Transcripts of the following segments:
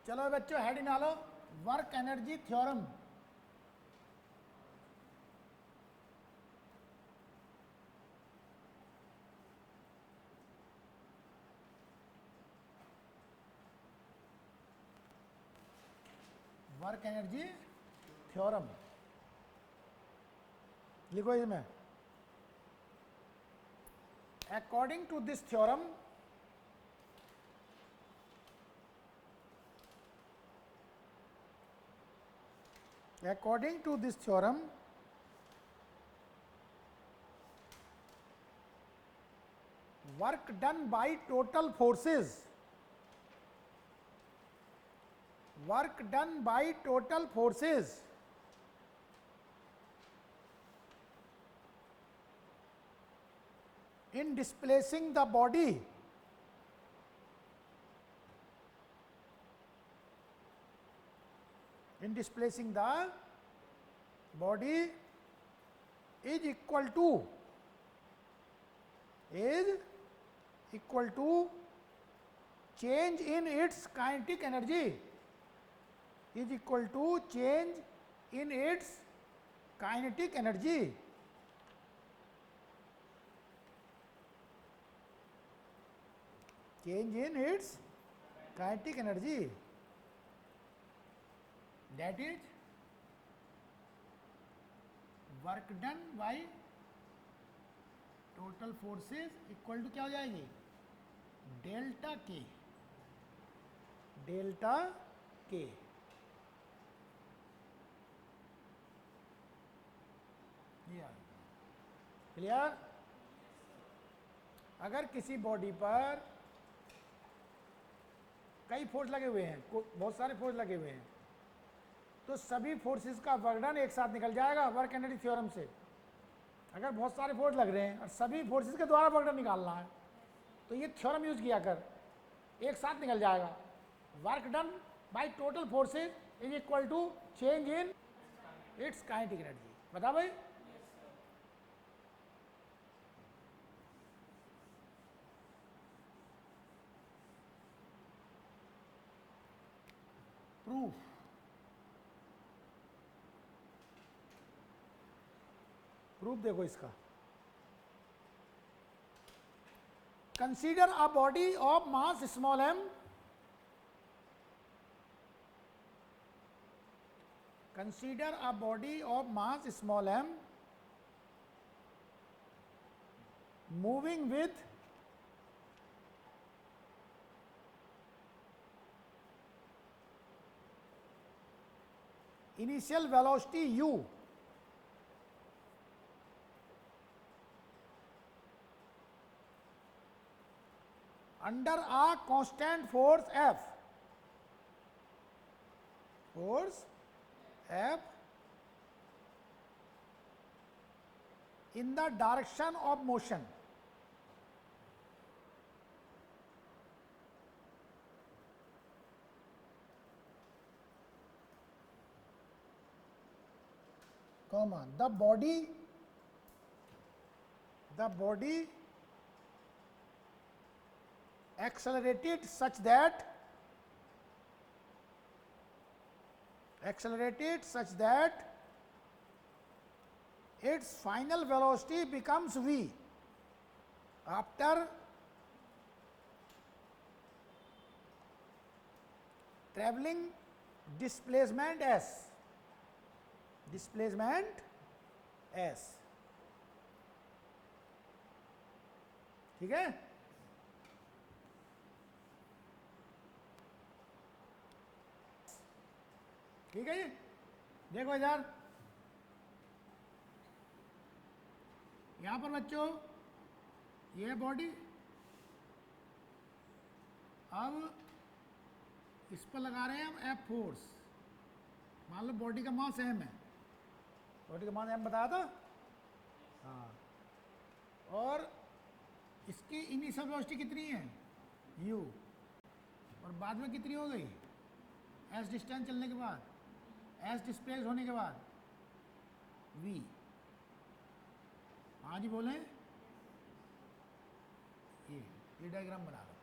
चलो बच्चों हेड निकालो, work energy theorem. Work energy theorem लिखो इसमें। According to this theorem, according to this theorem, work done by total forces, work done by total forces in displacing the body is equal to change in its kinetic energy, is equal to change in its kinetic energy. Change in its kinetic energy, that is work done by total forces equal to क्या हो जाएगी, delta के, delta के। Clear? अगर किसी body पर कई force लगे हुए हैं, बहुत सारे फोर्स लगे हुए हैं, तो सभी फोर्सेस का वर्क डन एक साथ निकल जाएगा वर्क एनर्जी थ्योरम से। अगर बहुत सारे फोर्स लग रहे हैं और सभी फोर्सेस के द्वारा वर्क डन निकालना है, तो ये थ्योरम यूज किया कर, एक साथ निकल जाएगा। Work done by total forces is equal to change in its kinetic energy. बता भाई। प्रूफ, प्रूफ देखो इसका। Consider a body of mass small m, consider a body of mass small m moving with initial velocity u under a constant force F, force F in the direction of motion, comma the body accelerated such that its final velocity becomes v after traveling displacement s, ठीक है। ठीक है जी। देखो इधर, यहां पर बच्चों ये बॉडी, अब इस पर लगा रहे हैं हम एफ फोर्स। मान लो बॉडी का मास m है, बॉडी का मास m बताया था, हाँ, और इसकी इनिशियल वेलोसिटी कितनी है u, और बाद में कितनी हो गई s डिस्टेंस चलने के बाद, s डिस्प्लेस होने के बाद v। हाँ जी बोले, ये डायग्राम बना लो,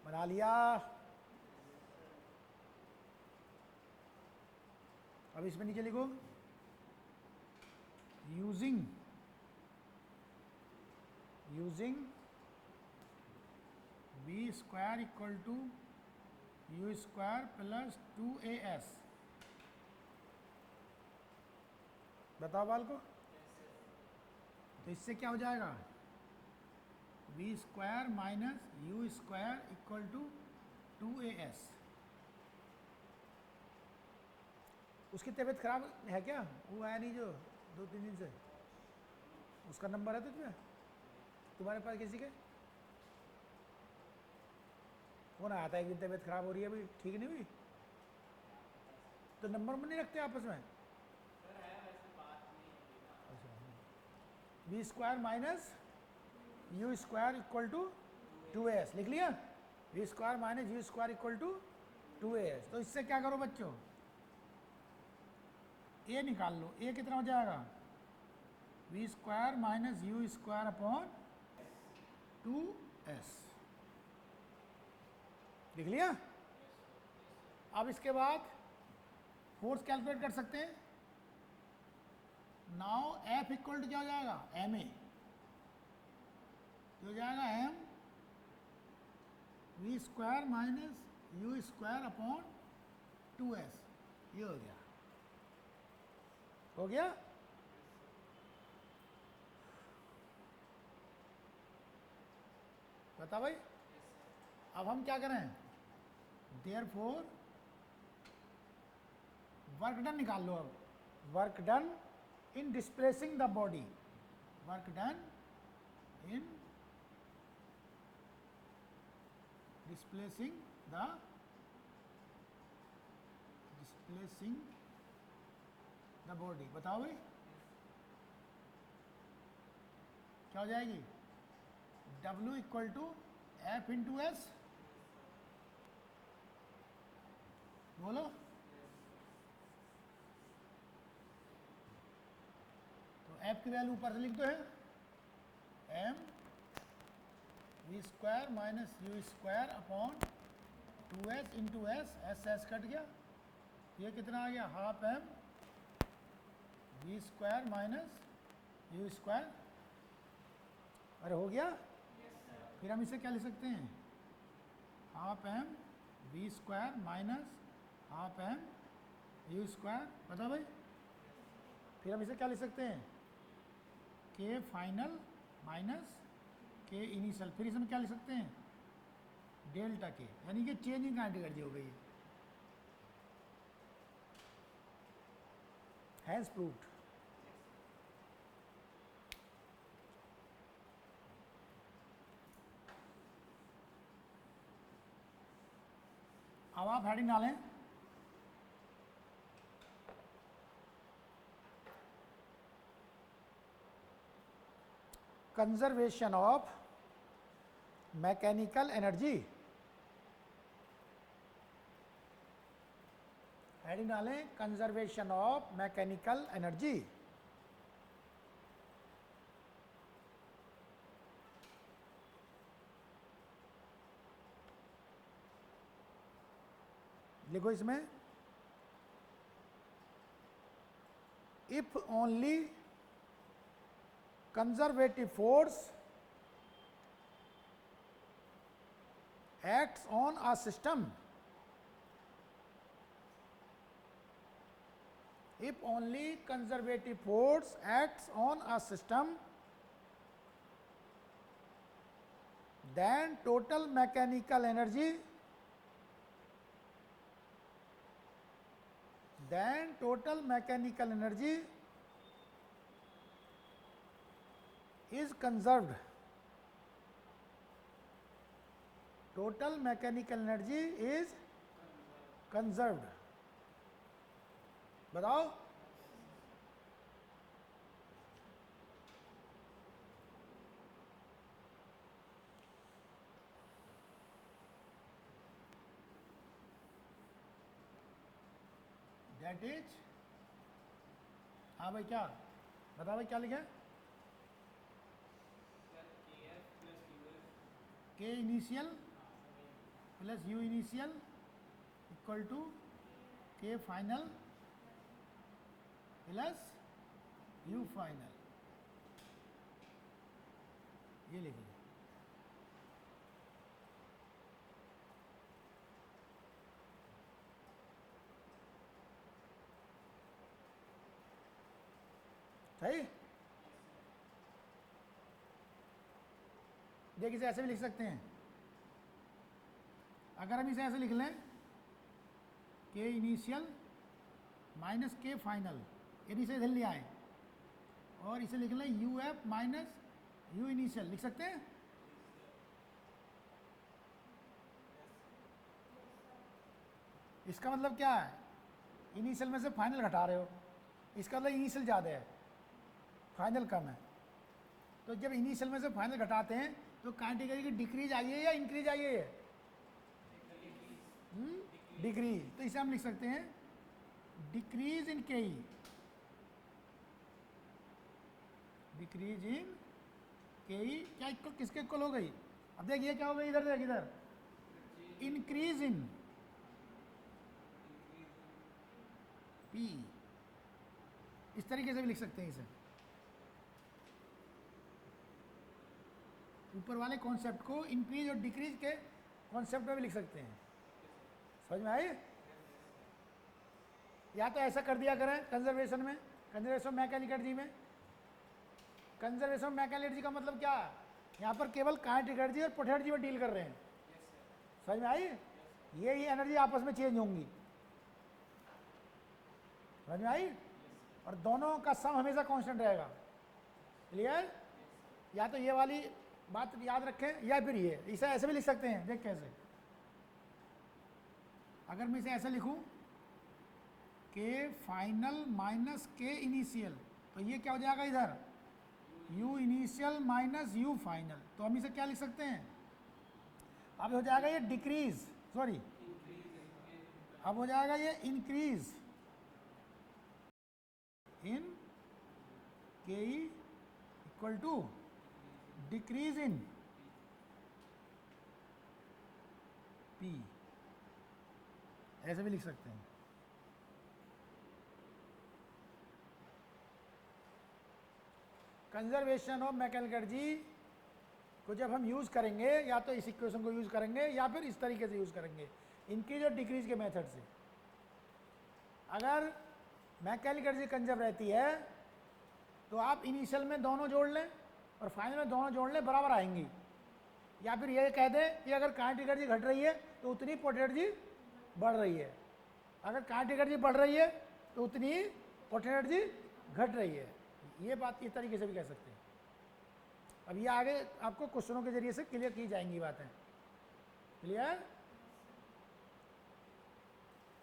बना लिया। अब इसमें नीचे लिखो using b square equal to u square plus 2as। बताओ बाल को। तो इससे क्या हो जाएगा, b square minus u square equal to 2as। उसकी तबीयत खराब है क्या, वो आया नहीं जो 2-3 दिन से, उसका नंबर है तुझमें, तुम्हारे पास किसी के? कौन आया था एक दिन तबीयत खराब हो रही है अभी ठीक नहीं हुई, तो नंबर में नहीं रखते आपस में? B square minus u square equal to 2as लिख लिया। B square minus u square equal to 2as। तो इससे क्या करो बच्चों, ए निकाल लो। ए कितना हो जाएगा, b square minus u square upon 2s। लिख लिया। अब इसके बाद फोर्स कैलकुलेट कर सकते हैं। नाउ एफ इक्वल टू क्या हो जाएगा, एम ए हो जाएगा, m v square minus u square upon 2s। ये हो गया, हो गया। बता भाई। अब हम क्या करें, देयरफॉर वर्क डन निकाल लो। अब work done in displacing the body, work done in displacing the body. बताओ भाई क्या हो जाएगी, W equal to F into S. बोलो। तो एफ की वैल्यू ऊपर से लिख दो है, m v square minus u square upon 2s into S. S cut गया, ये कितना आ गया, half m v square minus u square. अरे हो गया। फिर हम इसे क्या लिख सकते हैं, half m v square minus half m u square. बता भाई। फिर हम इसे क्या लिख सकते हैं, के फाइनल माइनस के इनिशियल। फिर इसमें क्या लिख सकते हैं, डेल्टा के, यानी कि चेंज इन क्वांटिटी हो गई। Has proved. अब आप हेडिंग डालें, conservation of mechanical energy. Heading डालें, कंजर्वेशन ऑफ मैकेनिकल एनर्जी। लिखो इसमें, if only conservative force acts on a system, if only conservative force acts on a system, then total mechanical energy is conserved. Total mechanical energy is conserved. बताओ। That is, हाँ भाई क्या, बताओ भाई क्या लिखा है, K initial plus U initial equal to K final plus U final, ये लिख लीजिए। सही। देखिए इसे ऐसे भी लिख सकते हैं, अगर हम इसे ऐसे लिख लें के इनिशियल माइनस के फाइनल, यदि इसे इधर ले आए और इसे लिख लें U F minus you initial, लिख सकते हैं। इसका मतलब क्या है, इनिशियल में से फाइनल घटा रहे हो, इसका मतलब इनिशियल ज़्यादा है फाइनल कम है। तो जब इनिशियल में से फाइनल घटाते हैं तो काइनेटिक एनर्जी की डिक्रीज आई है या इंक्रीज आई है? डिक्रीज। तो इसे हम लिख सकते हैं decrease in K E, decrease in K ई क्या इक्वल, किसके इक्वल हो गई? अब देख ये क्या हो गई, इधर देख, इधर इंक्रीज इन पी, इस तरीके से भी लिख सकते हैं इसे, ऊपर वाले कॉन्सेप्ट को इंक्रीज और डिक्रीज के कॉन्सेप्ट में भी लिख सकते हैं। समझ में आई? या तो ऐसा कर दिया करें कंजर्वेशन में, कंजर्वेशन मैकेनिकल एनर्जी में, कंजर्वेशन मैकेनिकल एनर्जी का मतलब क्या है, यहाँ पर केवल काइनेटिक एनर्जी और पोटेंशियल एनर्जी में डील कर रहे हैं। समझ में आई? ये एनर्जी आपस में चेंज होंगी, समझ में आई? और दोनों का सम हमेशा कांस्टेंट रहेगा। क्लियर? या तो ये वाली बात याद रखें या फिर ये, इसे ऐसे भी लिख सकते हैं। देख कैसे, अगर मैं इसे ऐसे लिखूं के फाइनल माइनस के इनिशियल, तो ये क्या हो जाएगा इधर, you initial minus you final. तो हम इसे क्या लिख सकते हैं, अब हो जाएगा ये डिक्रीज, सॉरी अब हो जाएगा ये increase in K E equal to decrease in P, ऐसे भी लिख सकते हैं। कंजर्वेशन ऑफ मैकेनिकल एनर्जी को जब हम यूज़ करेंगे, या तो इस इक्वेशन को यूज़ करेंगे या फिर इस तरीके से यूज़ करेंगे, इंक्रीज और डिक्रीज के मेथड से। अगर मैकेनिकल एनर्जी कंजर्व रहती है तो आप इनिशियल में दोनों जोड़ लें और फाइनल में दोनों जोड़ लें, बराबर आएंगी। या फिर ये कह दें कि अगर काइनेटिक एनर्जी घट रही है तो उतनी पोटेंशियल एनर्जी बढ़ रही है, अगर काइनेटिक एनर्जी बढ़ रही है तो उतनी पोटेंशियल एनर्जी घट रही है। ये बात इस तरीके से भी कह सकते हैं। अब ये आगे आपको क्वेश्चनों के जरिए से क्लियर की जाएंगी बातें। क्लियर?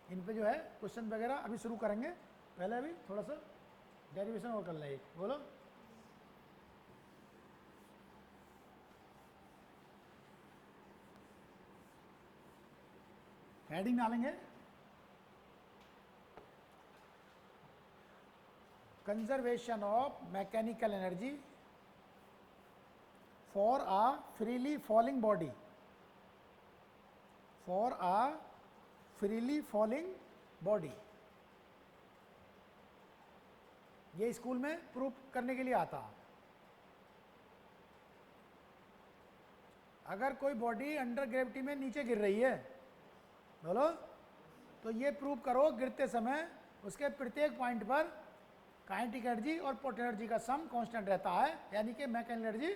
इन पे जो है क्वेश्चन वगैरह अभी शुरू करेंगे, पहले अभी थोड़ा सा डेरिवेशन और कर लें। बोलो, हेडिंग डालेंगे conservation of mechanical energy for a freely falling body, for a freely falling body. ये स्कूल में प्रूफ करने के लिए आता। अगर कोई बॉडी अंडर ग्रेविटी में नीचे गिर रही है, बोलो, तो ये प्रूव करो गिरते समय उसके प्रत्येक पॉइंट पर काइनेटिक एनर्जी और पोटेंशियल एनर्जी का सम कांस्टेंट रहता है, यानी कि मैकेनिकल एनर्जी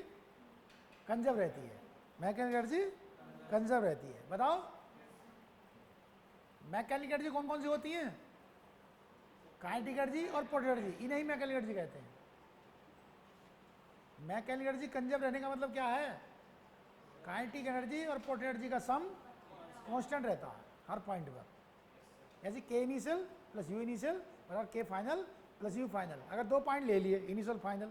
कंजर्व रहती है। मैकेनिकल एनर्जी कंजर्व रहती है। बताओ मैकेनिकल एनर्जी कौन कौन सी होती हैं? काइनेटिक एनर्जी और पोटेंशियल एनर्जी, इन्हें ही मैकेनिकल एनर्जी कहते हैं। मैकेनिकल एनर्जी कंजर्व रहने का मतलब क्या है, काइनेटिक एनर्जी और पोटेंशियल एनर्जी का सम कांस्टेंट रहता है हर पॉइंट पर। जैसे के इनिशियल प्लस यू इनिशियल और के फाइनल प्लस यू फाइनल। अगर दो पॉइंट ले लिए इनिशियल फाइनल,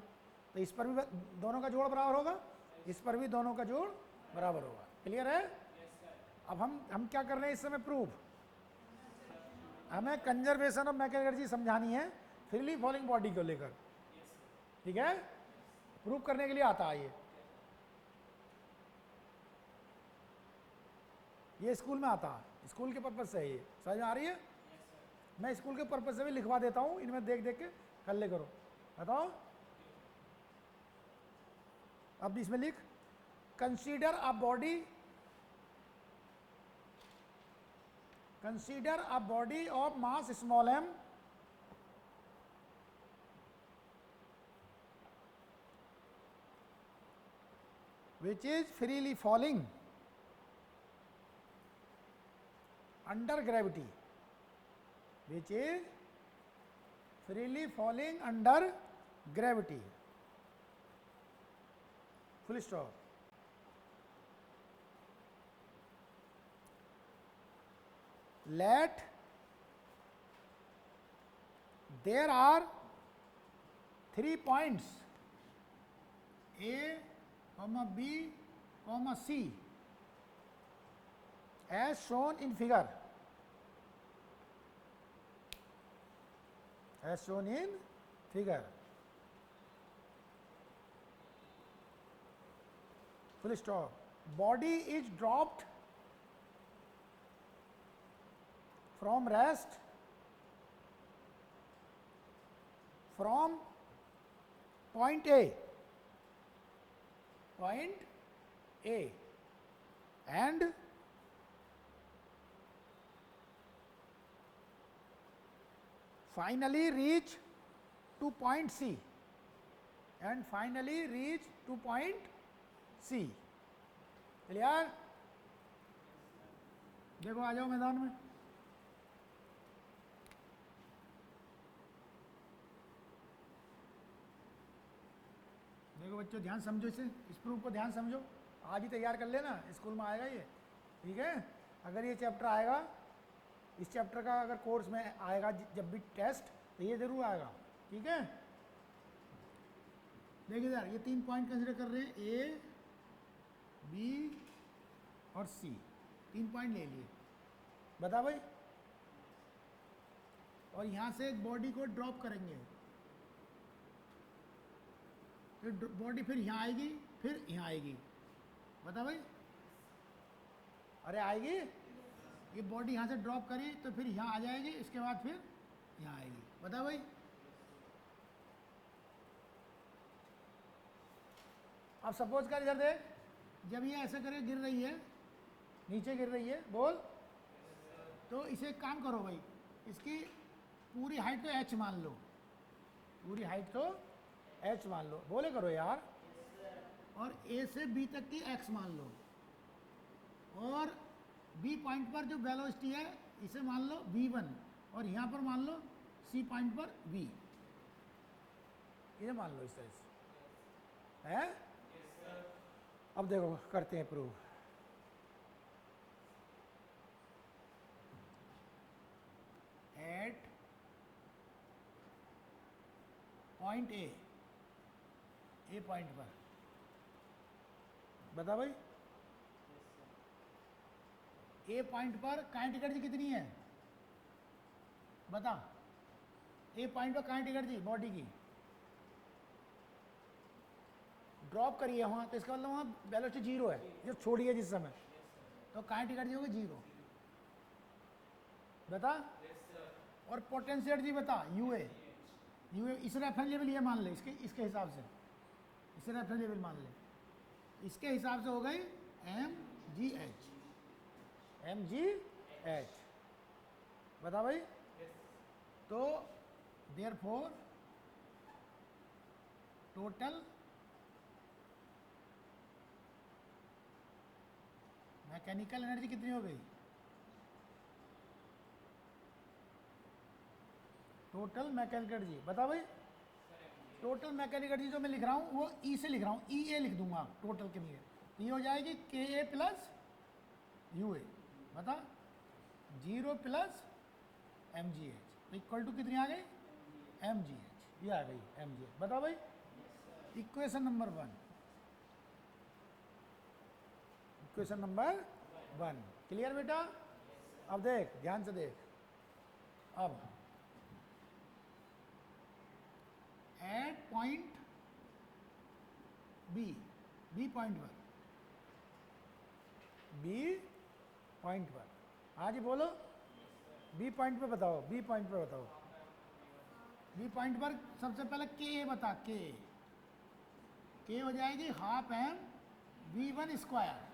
तो इस पर भी दोनों का जोड़ बराबर होगा, इस पर भी दोनों का जोड़ बराबर होगा। क्लियर है? अब हम क्या कर रहे हैं इस समय, प्रूफ। हमें कंजर्वेशन ऑफ मैकेनिकल एनर्जी समझानी है फ्रीली फॉलिंग बॉडी को लेकर। ठीक है? प्रूफ करने के लिए आता है ये स्कूल में आता है, स्कूल के पर्पज से है ये। समझ में आ रही है? मैं स्कूल के पर्पज से भी लिखवा देता हूँ, इनमें देख देख के कर ले करो, बताओ। अब इसमें लिख, consider a body, consider a body of mass small m which is freely falling under gravity, which is freely falling under gravity, full stop. Let there are 3 points A, B, C as shown in figure, as shown in figure, full stop. Body is dropped from rest from point A, and finally reach to point C, and finally reach to point C. Clear? देखो आ जाओ मैदान में। देखो बच्चों ध्यान समझो, इसे, इस प्रूफ को ध्यान समझो, आज ही तैयार कर लेना, स्कूल में आएगा ये, ठीक है। अगर ये चैप्टर आएगा, इस चैप्टर का अगर कोर्स में आएगा जब भी टेस्ट, तो ये जरूर आएगा, ठीक है। देखिए यार, ये 3 पॉइंट कंसिडर कर रहे हैं, ए, बी और सी, 3 पॉइंट ले लिए, बता भाई। और यहाँ से एक बॉडी को ड्रॉप करेंगे, फिर बॉडी फिर यहाँ आएगी, फिर यहाँ आएगी, बता भाई। अरे आएगी, ये बॉडी यहाँ से ड्रॉप करी तो फिर यहाँ आ जाएगी, इसके बाद फिर यहाँ आएगी, बता भाई। अब सपोज कर इधर देख, जब ये ऐसे करे गिर रही है, नीचे गिर रही है, बोल, तो इसे एक काम करो भाई, इसकी पूरी हाइट तो h मान लो, पूरी हाइट तो h मान लो, बोले करो यार। और a से b तक की x मान लो, और b पॉइंट पर जो वेलोसिटी है इसे मान लो v1, और यहाँ पर मान लो c पॉइंट पर v, इसे मान लो इस तरह से, है। अब देखो करते हैं prove. At point A point पर, बता भाई। ए पॉइंट पर काइनेटिक एनर्जी कितनी है, बता। ए पॉइंट पर काइनेटिक एनर्जी बॉडी की ड्रॉप करिए वहाँ, तो इसका मतलब वहाँ वेलोसिटी 0 है, जो छोड़ी है जिस समय, तो काइनेटिक एनर्जी होगी 0, बता। और पोटेंशियल एनर्जी बता, यूए, इस रेफरेंस लेवल ये मान ले, इसके हिसाब से, इसे रेफरेंस लेवल मान ले, इसके हिसाब से हो गई एम जी एच, बता भाई। तो देयरफॉर टोटल मैकेनिकल एनर्जी कितनी हो गई, टोटल मैकेनिकल एनर्जी, बता भाई। टोटल मैकेनिकल एनर्जी जो मैं लिख रहा हूँ वो ई से लिख रहा हूँ, ई ए लिख दूंगा टोटल के लिए, ये हो जाएगी के ए प्लस यू ए, बता। 0 plus m g h equal to कितनी आ गई, एम जी एच, ये आ गई एम जी एच, बता भाई। Equation number 1, equation number 1 clear बेटा। अब देख ध्यान से देख, अब एट पॉइंट बी पॉइंट पर, बी पॉइंट पर, हाँ जी बोलो, बी पॉइंट पे बताओ, बी पॉइंट पे बताओ। बी पॉइंट पर सबसे पहले के बता, के हो जाएगी half m v one square.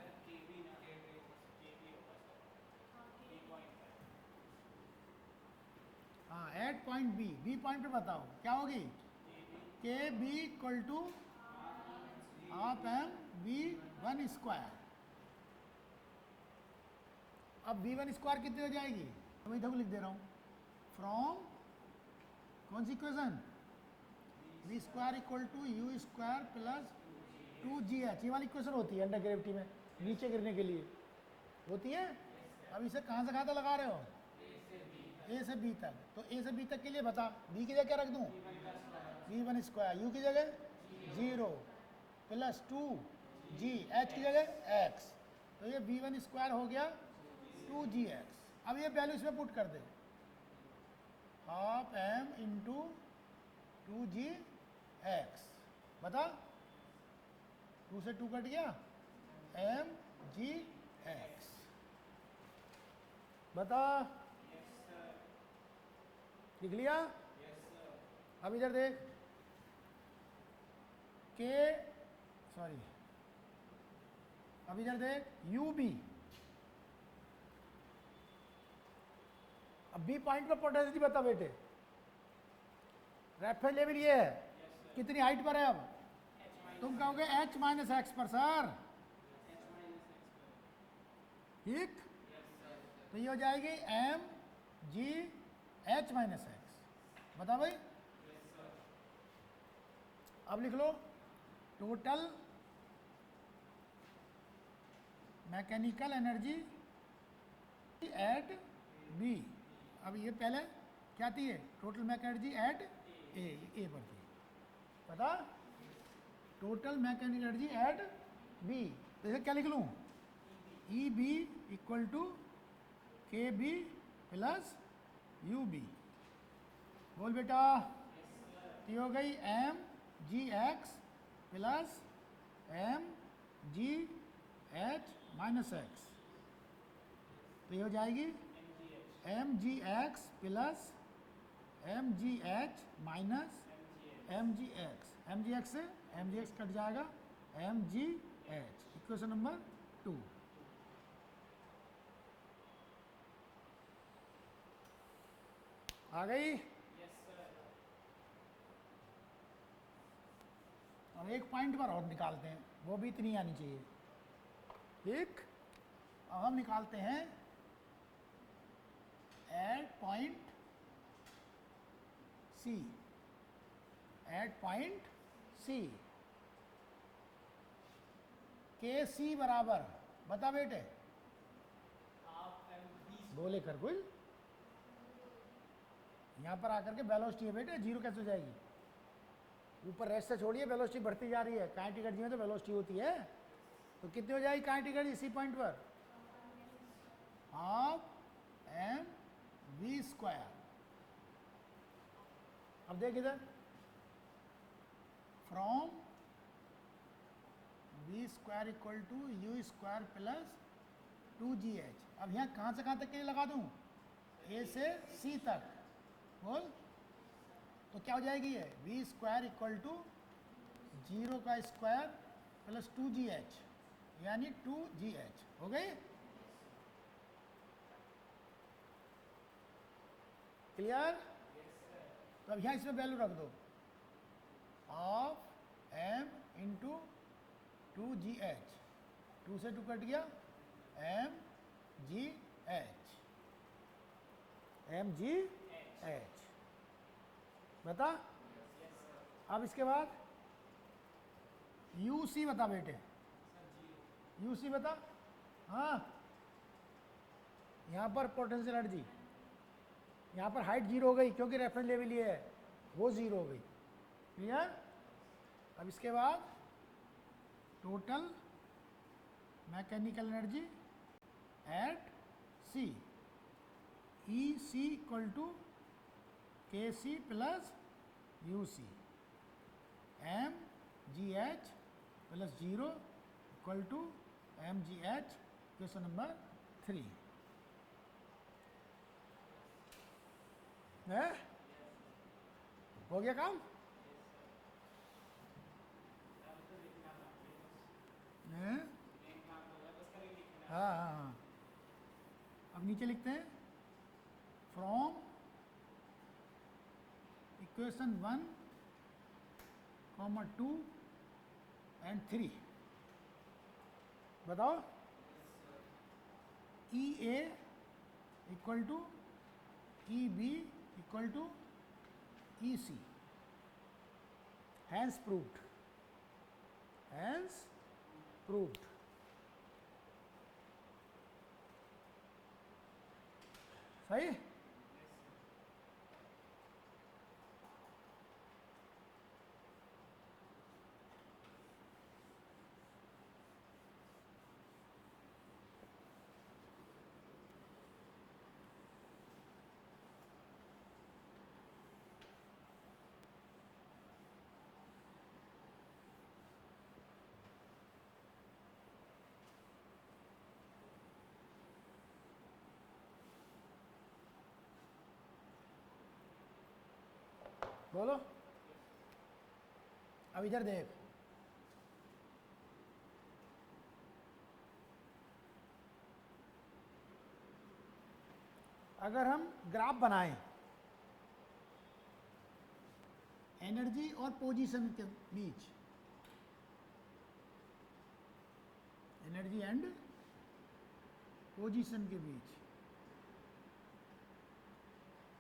हाँ, एट पॉइंट बी पॉइंट पर बताओ क्या होगी, K B equal to half m v one square. अब वी वन स्क्वायर कितनी हो जाएगी, तो मैं इधर लिख दे रहा हूँ, फ्रॉम कौन सी equation, v square equal to u square plus 2gh, ये वाली इक्वेशन होती है अंडर ग्रेविटी में नीचे गिरने के लिए होती है। अब इसे कहाँ से कहाँ तक लगा रहे हो, ए से बी तक, तो ए से बी तक के लिए बता, बी की जगह क्या रख दूँ, वी वन स्क्वायर, यू की जगह 0 प्लस 2g, एच की जगह x, तो ये वी वन स्क्वायर हो गया 2gx। अब ये वैल्यू इसमें पुट कर दे, हाफ एम इंटू 2gx, बता 2 से 2 कट गया, mgx, बता लिख लिया। अब इधर देख, के सॉरी, अब इधर देख यू बी, अब बी पॉइंट पर पोटेंशियल बता बेटे, रेफरेंस लेवल ये है, कितनी हाइट पर है, अब तुम कहोगे h माइनस एक्स पर सर, ठीक, तो ये हो जाएगी m g h minus x, बता भाई। अब लिख लो total mechanical energy at B. अब ये पहले क्या थी, है total mechanical energy at A पर थी, पता, total mechanical energy at B, तो इसे क्या लिख लूँ, E B equal to K B plus U B, बोल बेटा, ये हो गई m g x plus m g h minus x, तो ये हो जाएगी m g x plus m g h minus m g x से एम जी एक्स कट जाएगा, m g h, equation number 2। आ गई। अब एक पॉइंट पर और निकालते हैं, वो भी इतनी आनी चाहिए, ठीक। अब हम निकालते हैं at point C, at point C, K C बराबर, बता बेटे, बोले कर कोई, यहां पर आकर के वेलोसिटी है बेटे, जीरो कैसे हो जाएगी, ऊपर रेस्ट से छोड़िए, वेलोसिटी बढ़ती जा रही है, काइनेटिक एनर्जी में तो वेलोसिटी होती है, तो कितनी हो जाएगी काइनेटिक एनर्जी इसी पॉइंट पर, हाफ एम वी स्क्वायर। अब देख इधर, from v square equal to u square plus 2gh। अब यहाँ कहाँ से कहाँ तक के लिए लगा दूँ, ए से सी तक, बोल, तो क्या हो जाएगी ये, वी स्क्वायर इक्वल टू 0 का स्क्वायर प्लस 2gh, यानी 2gh हो गई, क्लियर। तो अब यहाँ इसमें वैल्यू रख दो, हाफ एम इंटू 2gh, 2 से 2 कट गया, एम जी एच, बता। अब इसके बाद यू सी बता बेटे, यू सी बता, हाँ, यहाँ पर पोटेंशियल एनर्जी, यहाँ पर हाइट 0 हो गई क्योंकि रेफरेंस लेवल ये है, वो 0 हो गई, क्लियर। अब इसके बाद total mechanical energy at C, E C equal to K C plus U C, m g h plus 0 equal to m g h, question number 3 है। हो गया काम? हैं? हाँ हाँ हाँ। अब नीचे लिखते हैं फ्रॉम इक्वेशन 1, 2 एंड 3 बताओ। E A equal to E B equal to E C, hence proved, hence proved. सही? बोलो। अब इधर देख, अगर हम ग्राफ बनाएं एनर्जी और पोजीशन के बीच, एनर्जी एंड पोजीशन के बीच,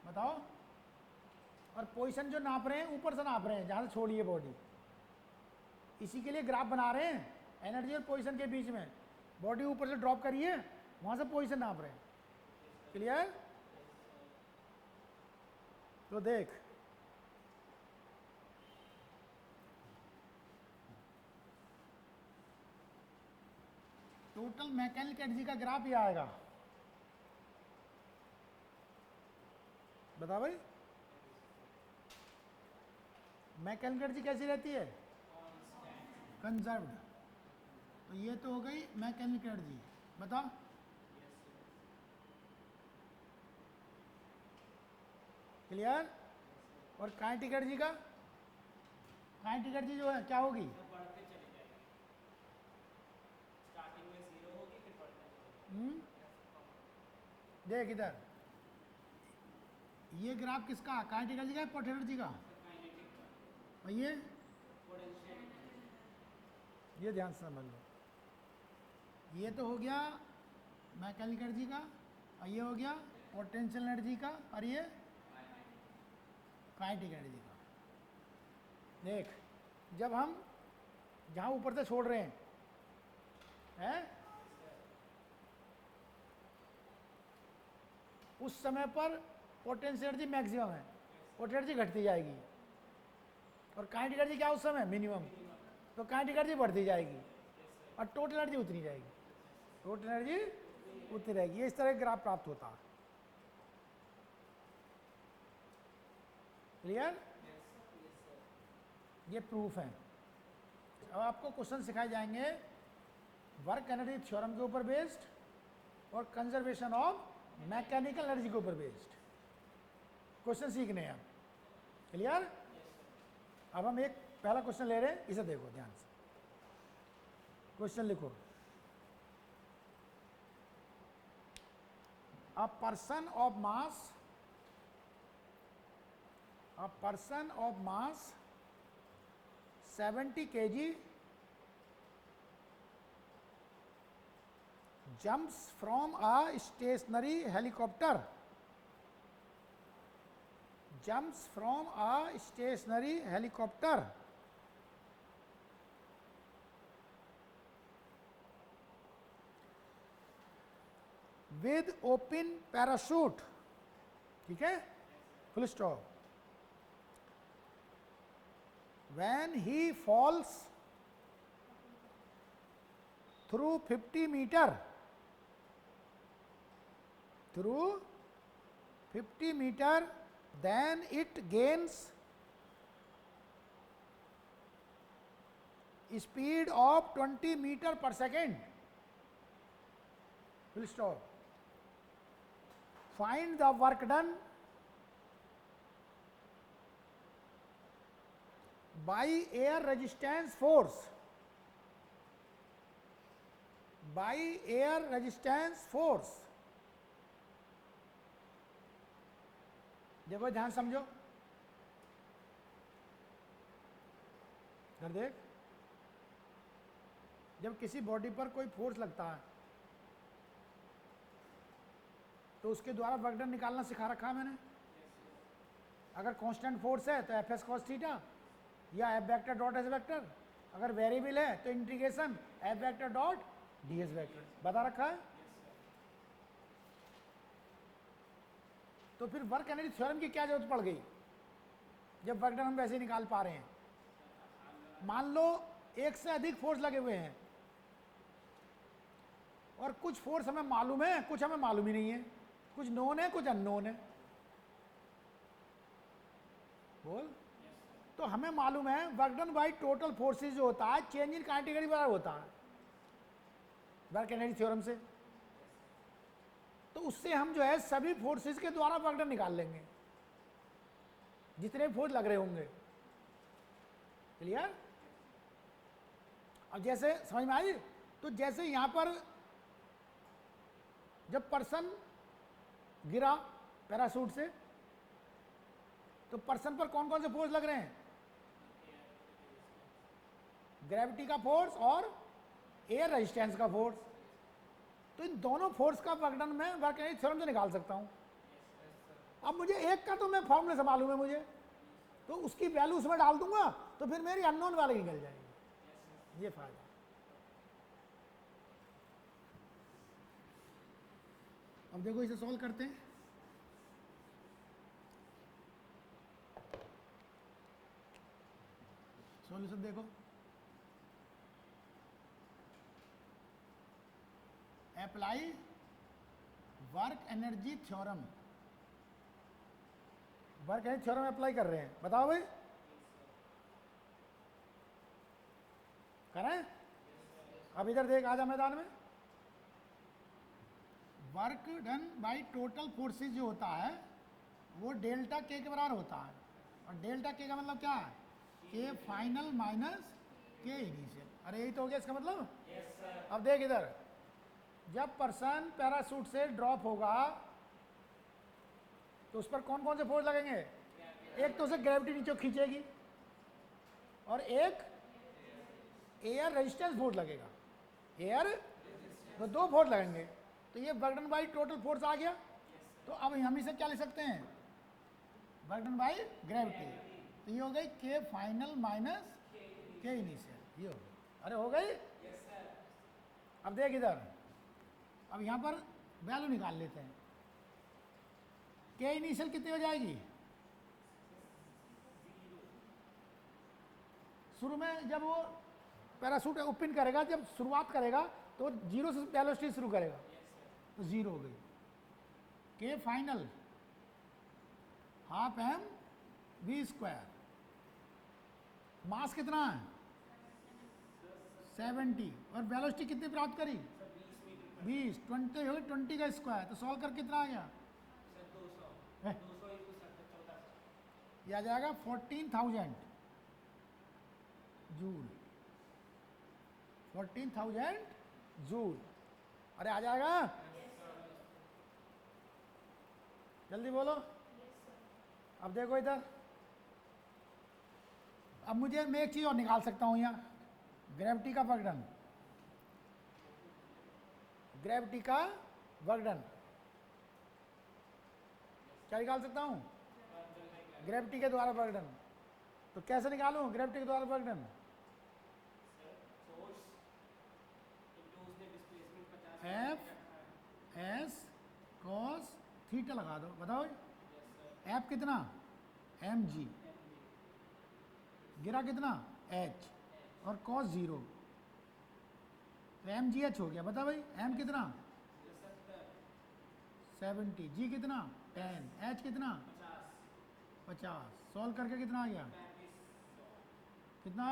बताओ। और पोजीशन जो नाप रहे हैं ऊपर से नाप रहे हैं, जहां से छोड़ी है बॉडी, इसी के लिए ग्राफ बना रहे हैं। एनर्जी और पोजीशन के बीच में बॉडी ऊपर से ड्रॉप करिए, वहां से पोजीशन नाप रहे हैं। क्लियर? तो देख, टोटल मैकेनिकल एनर्जी का ग्राफ ये आएगा। बता भाई, मैकेनिकल एनर्जी कैसी रहती है? कंजर्व्ड। तो ये तो हो गई मैकेनिकल एनर्जी। बता, क्लियर? और काइनेटिक एनर्जी का, काइनेटिक एनर्जी जो है क्या होगी? देख इधर, ये ग्राफ किसका? काइनेटिक एनर्जी का, पोटेंशियल एनर्जी का? और ये ध्यान से समझ लो। ये तो हो गया मैकेनिकल एनर्जी का, और ये हो गया पोटेंशियल एनर्जी का, और ये काइनेटिक एनर्जी का। देख, जब हम जहां ऊपर से छोड़ रहे हैं उस समय पर पोटेंशियल एनर्जी मैक्सिमम है, पोटेंशियल एनर्जी घटती जाएगी। और काइनेटिक एनर्जी क्या उस समय? मिनिमम। तो काइनेटिक एनर्जी बढ़ती जाएगी और टोटल एनर्जी उतनी जाएगी, टोटल एनर्जी उतनी रहेगी। ये इस तरह ग्राफ प्राप्त होता है। क्लियर? ये प्रूफ है। अब आपको क्वेश्चन सिखाए जाएंगे वर्क एनर्जी थ्योरम के ऊपर बेस्ड और कंजर्वेशन ऑफ मैकेनिकल एनर्जी के ऊपर बेस्ड क्वेश्चन सीखने हैं। क्लियर? अब हम एक पहला क्वेश्चन ले रहे हैं, इसे देखो ध्यान से। क्वेश्चन लिखो, a person of mass 70 kg jumps from a stationary helicopter with open parachute, ठीक है, full stop. When he falls through 50 meter, then it gains speed of 20 meter per second. Full stop. Find the work done by air resistance force, by air resistance force. देखो ध्यान समझो, इधर देख, जब किसी body पर कोई फोर्स लगता है तो उसके द्वारा वर्क डन निकालना सिखा रखा है मैंने। अगर कांस्टेंट फोर्स है तो एफ एस कॉस थीटा या F vector dot S vector, अगर वेरिएबल है तो integration F vector dot D S vector, बता रखा है। तो फिर वर्क एनर्जी थ्योरम की क्या जरूरत पड़ गई जब वर्क डन हम वैसे निकाल पा रहे हैं। मान लो एक से अधिक फोर्स लगे हुए हैं और कुछ फोर्स हमें मालूम है, कुछ हमें मालूम ही नहीं है, कुछ नोन है, कुछ अननोन है। बोल। तो हमें मालूम है work done by total forces जो होता है चेंज इन काइनेटिक बराबर होता है वर्क एनर्जी थ्योरम से। तो उससे हम जो है सभी फोर्सेस के द्वारा वर्क डन निकाल लेंगे जितने फोर्स लग रहे होंगे। क्लियर? अब जैसे समझ में आई, तो जैसे यहां पर जब पर्सन गिरा पैराशूट से तो पर्सन पर कौन कौन से फोर्स लग रहे हैं? ग्रेविटी का फोर्स और एयर रेजिस्टेंस का फोर्स। तो इन दोनों फोर्स का वर्क डन मैं वर्क एनर्जी थ्योरम से निकाल सकता हूं। अब मुझे एक का तो मैं फॉर्मूले से मालूम है मुझे, तो उसकी वैल्यू उसमें डाल दूंगा तो फिर मेरी अननोन वाली निकल जाएगी। ये फायदा। अब देखो इसे सॉल्व करते हैं। सॉल्यूशन देखो, apply work energy theorem, work energy theorem apply कर रहे हैं। बताओ भाई, करें? अब इधर देख, आजा मैदान में। Work done by total forces जो होता है वो डेल्टा के बराबर होता है, और डेल्टा के का मतलब क्या है? के फाइनल माइनस के इनिशियल। अरे यही तो हो गया इसका मतलब। yes, अब देख इधर, जब पर्सन पैराशूट से ड्रॉप होगा तो उस पर कौन कौन से फोर्स लगेंगे? एक तो उसे ग्रेविटी नीचे खींचेगी और एक एयर रेजिस्टेंस फोर्स लगेगा। एयर तो दो फोर्स लगेंगे, तो ये work done by total force आ गया। तो अब हम इसे क्या लिख सकते हैं? Work done by gravity. तो ये हो गई के फाइनल माइनस के इनिशियल, ये हो गई। अरे हो गई। अब देख इधर, अब यहां पर वैल्यू निकाल लेते हैं। के इनिशियल कितनी हो जाएगी? शुरू में जब वो पैराशूट ओपन करेगा, जब शुरुआत करेगा तो जीरो से वेलोसिटी शुरू करेगा, तो जीरो हो गई। K final half m v square. Mass कितना है? 70। और वेलोसिटी कितनी प्राप्त करी? 20। 20 हो गई, 20 का स्क्वायर। तो सॉल्व कर कितना आ गया? ये आ जाएगा 14,000 जूल। 14,000 जूल। अरे आ जाएगा? जल्दी बोलो। अब देखो इधर, अब मुझे मैं एक चीज और निकाल सकता हूं यहाँ, ग्रेविटी का वर्क डन। ग्रेविटी का वर्क डन क्या निकाल सकता हूं? ग्रेविटी के द्वारा वर्क डन। तो कैसे निकालूं ग्रेविटी के द्वारा work done? F S cos theta लगा दो। बताओ एफ कितना? M g. गिरा कितना? एच। और कॉस 0, तो एम जी एच हो गया। बता भाई, एम कितना? 70। जी कितना? 10। एच कितना? 50। सॉल्व करके कितना आ गया? कितना?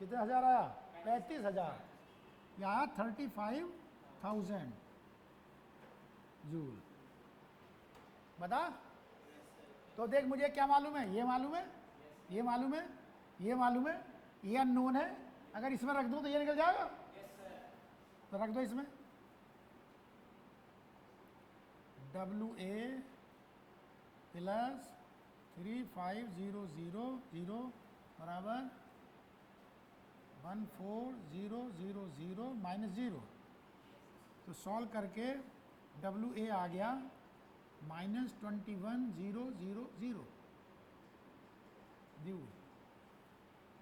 कितने हजार आया? 35,000। यहाँ 35,000 जूल। बता। तो देख मुझे क्या मालूम है, ये मालूम है, ये मालूम है, ये मालूम है, ये अननोन है, अगर इसमें रख दूं तो ये निकल जाएगा। तो रख दो इसमें WA प्लस 3500 बराबर 14000 माइनस 0। तो सॉल्व करके WA आ गया -21000 ड्यू